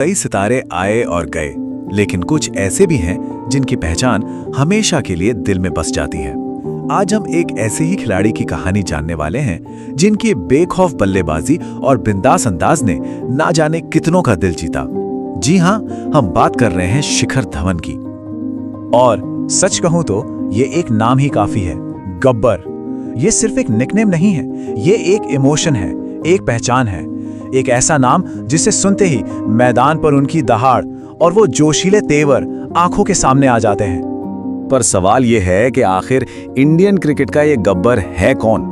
कई सितारे आए और गए, लेकिन कुछ ऐसे भी हैं जिनकी पहचान हमेशा के लिए दिल में बस जाती है। आज हम एक ऐसे ही खिलाड़ी की कहानी जानने वाले हैं जिनकी बेखौफ बल्लेबाजी और बिंदास अंदाज ने ना जाने कितनों का दिल जीता। जी हां, हम बात कर रहे हैं शिखर धवन की। और सच कहूं तो ये एक नाम ही काफी है, गब्बर। ये सिर्फ एक निकनेम नहीं है, ये एक इमोशन है, एक पहचान है, एक ऐसा नाम जिसे सुनते ही मैदान पर उनकी दहाड़ और वो जोशीले तेवर आंखों के सामने आ जाते हैं। पर सवाल ये है कि आखिर इंडियन क्रिकेट का ये गब्बर है कौन?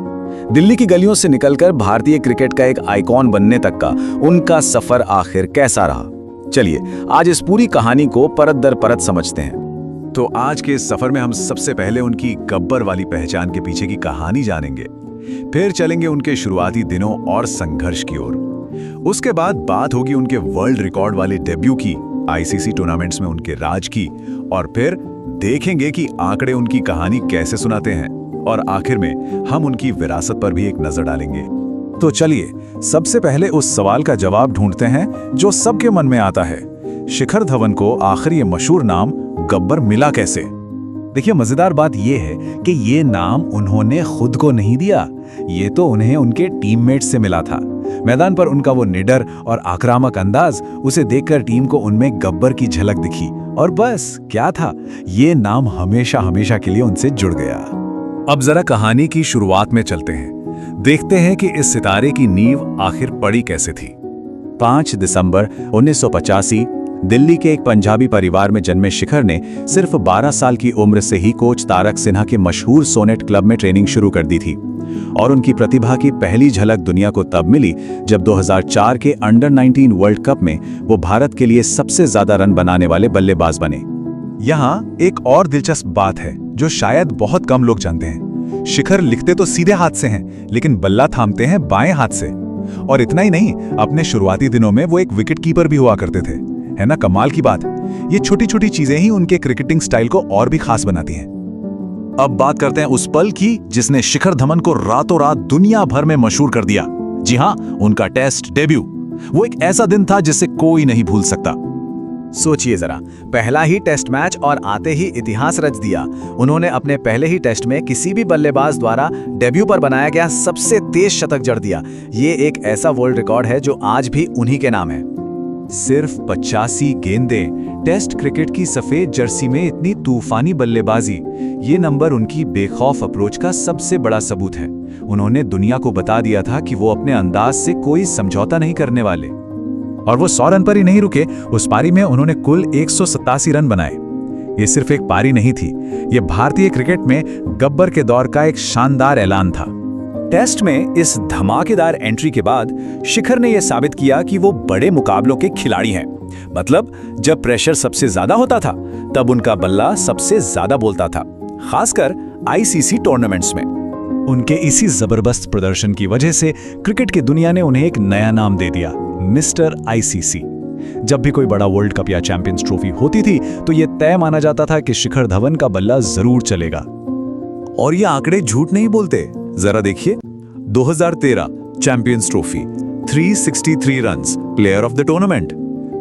दिल्ली की गलियों से निकलकर भारतीय क्रिकेट का एक आइकॉन बनने तक का उनका सफर आखिर कैसा रहा? चलिए आज इस पूरी कहानी को परत दर परत समझते हैं। तो आज के इस सफर में हम सबसे पहले उनकी गब्बर वाली पहचान के पीछे की कहानी जानेंगे, फिर चलेंगे उनके शुरुआती दिनों और संघर्ष की ओर। उसके बाद बात होगी उनके वर्ल्ड रिकॉर्ड वाले डेब्यू की, आईसीसी टूर्नामेंट्स में उनके राज की, और फिर देखेंगे कि आंकड़े उनकी कहानी कैसे सुनाते हैं, और आखिर में हम उनकी विरासत पर भी एक नजर डालेंगे। तो चलिए सबसे पहले उस सवाल का जवाब ढूंढते हैं जो सबके मन में आता है, शिखर धवन को आखिर ये मशहूर नाम गब्बर मिला कैसे? देखिए, मजेदार बात यह है कि ये नाम उन्होंने खुद को नहीं दिया, ये तो उन्हें उनके टीममेट से मिला था। मैदान पर उनका वो निडर और आक्रामक अंदाज, उसे देखकर टीम को उनमें गब्बर की झलक दिखी, और बस क्या था, ये नाम हमेशा हमेशा के लिए उनसे जुड़ गया। अब जरा कहानी की शुरुआत में चलते हैं, देखते हैं कि इस सितारे की नींव आखिर पड़ी कैसे थी। 5 दिसंबर 1985 दिल्ली के एक पंजाबी परिवार में जन्मे शिखर ने सिर्फ 12 साल की उम्र से ही कोच तारक सिन्हा के मशहूर सोनेट क्लब में ट्रेनिंग शुरू कर दी थी, और उनकी प्रतिभा की पहली झलक दुनिया को तब मिली जब 2004 के अंडर 19 वर्ल्ड कप में वो भारत के लिए सबसे ज्यादा रन बनाने वाले बल्लेबाज बने। यहाँ एक और दिलचस्प बात है जो शायद बहुत कम लोग जानते हैं। शिखर लिखते तो सीधे हाथ से हैं, लेकिन बल्ला थामते हैं बाएं हाथ से। और इतना ही नहीं, अपने शुरुआती दिनों में वो एक विकेट कीपर भी हुआ करते थे। है ना कमाल की बात? ये छोटी छोटी चीजें ही उनके क्रिकेटिंग स्टाइल को और भी खास बनाती हैं। अब बात करते हैं उस पल की जिसने शिखर धवन को रातों रात दुनिया भर में मशहूर कर दिया। जी हां, उनका टेस्ट डेब्यू। वो एक ऐसा दिन था जिसे कोई नहीं भूल सकता। सोचिए जरा, पहला ही टेस्ट मैच और आते ही इतिहास रच दिया। उन्होंने अपने पहले ही टेस्ट में किसी भी बल्लेबाज द्वारा डेब्यू पर बनाया गया सबसे तेज शतक जड़ दिया। ये एक ऐसा वर्ल्ड रिकॉर्ड है जो आज भी उन्हीं के नाम है। सिर्फ 85 गेंदें, टेस्ट क्रिकेट की सफेद जर्सी में इतनी तूफानी बल्लेबाजी, ये नंबर उनकी बेखौफ अप्रोच का सबसे बड़ा सबूत है। उन्होंने दुनिया को बता दिया था कि वो अपने अंदाज से कोई समझौता नहीं करने वाले। और वो 100 रन पर ही नहीं रुके, उस पारी में उन्होंने कुल 187 रन बनाए। ये सिर्फ एक पारी नहीं थी, ये भारतीय क्रिकेट में गब्बर के दौर का एक शानदार ऐलान था। टेस्ट में इस धमाकेदार एंट्री के बाद शिखर ने यह साबित किया कि वो बड़े मुकाबलों के खिलाड़ी हैं। मतलब जब प्रेशर सबसे ज्यादा होता था तब उनका बल्ला सबसे ज्यादा बोलता था, खासकर आईसीसी टूर्नामेंट्स में। उनके इसी जबरदस्त प्रदर्शन की वजह से क्रिकेट की दुनिया ने उन्हें एक नया नाम दे दिया, मिस्टर आईसीसी। जब भी कोई बड़ा वर्ल्ड कप या चैंपियंस ट्रॉफी होती थी तो यह तय माना जाता था कि शिखर धवन का बल्ला जरूर चलेगा। और ये आंकड़े झूठ नहीं बोलते, जरा देखिए। 2013 champions trophy 363 runs, player of the tournament.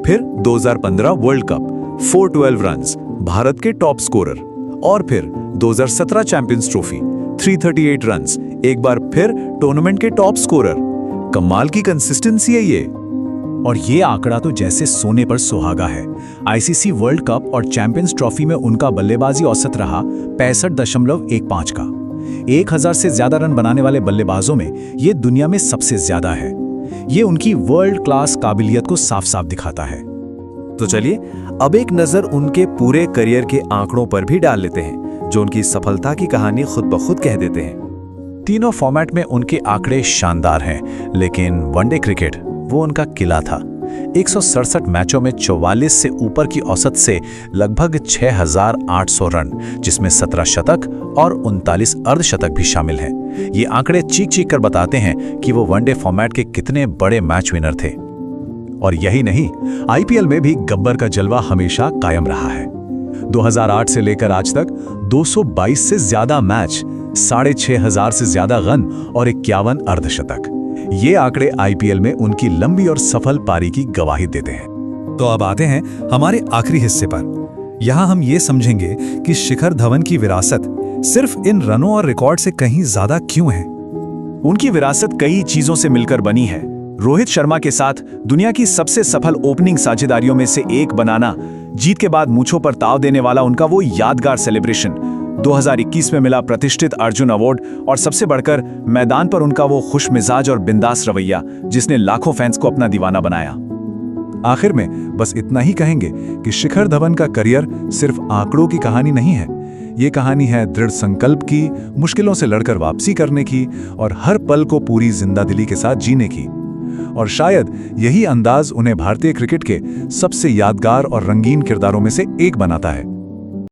फिर 2015 वर्ल्ड कप 412 रन्स, भारत के टॉप स्कोरर। और फिर 2017 चैंपियंस ट्रॉफी 338 रन्स, एक बार फिर टूर्नामेंट के टॉप स्कोरर। कमाल की कंसिस्टेंसी है ये। और ये आंकड़ा तो जैसे सोने पर सुहागा है। आईसीसी वर्ल्ड कप और चैंपियंस ट्रॉफी में उनका बल्लेबाजी औसत रहा 65.15 का। 1000 से ज्यादा रन बनाने वाले बल्लेबाजों में ये दुनिया में सबसे ज्यादा है। ये उनकी वर्ल्ड क्लास काबिलियत को साफ साफ दिखाता है। तो चलिए अब एक नजर उनके पूरे करियर के आंकड़ों पर भी डाल लेते हैं, जो उनकी सफलता की कहानी खुद ब खुद कह देते हैं। तीनों फॉर्मेट में उनके आंकड़े शानदार हैं, लेकिन वनडे क्रिकेट वो उनका किला था। 167 मैचों में 44 से ऊपर की औसत से लगभग 6800 रन, जिसमें 17 शतक और 39 अर्धशतक भी शामिल हैं। ये आंकड़े चीख चीख कर बताते हैं कि वो वनडे फॉर्मेट के कितने बड़े मैच विनर थे। और यही नहीं, आईपीएल में भी गब्बर का जलवा हमेशा कायम रहा है। 2008 से लेकर आज तक 222 से ज्यादा मैच, 6500 से ज्यादा रन और 51 अर्धशतक। ये आंकड़े आईपीएल में उनकी लंबी और सफल पारी की गवाही देते हैं। तो अब आते हैं हमारे आखिरी हिस्से पर। यहाँ हम ये समझेंगे कि शिखर धवन की विरासत सिर्फ इन रनों और रिकॉर्ड से कहीं ज्यादा क्यों है। उनकी विरासत कई चीजों से मिलकर बनी है। रोहित शर्मा के साथ दुनिया की सबसे सफल ओपनिंग साझेदारियों में से एक बनाना, जीत के बाद मूंछों पर ताव देने वाला उनका वो यादगार सेलिब्रेशन, 2021 में मिला प्रतिष्ठित अर्जुन अवार्ड और सबसे बढ़कर मैदान पर उनका वो खुशमिजाज और बिंदास रवैया जिसने लाखों फैंस को अपना दीवाना बनाया। आखिर में बस इतना ही कहेंगे कि शिखर धवन का करियर सिर्फ आंकड़ों की कहानी नहीं है। ये कहानी है दृढ़ संकल्प की, मुश्किलों से लड़कर वापसी करने की और हर पल को पूरी जिंदादिली के साथ जीने की। और शायद यही अंदाज उन्हें भारतीय क्रिकेट के सबसे यादगार और रंगीन किरदारों में से एक बनाता है।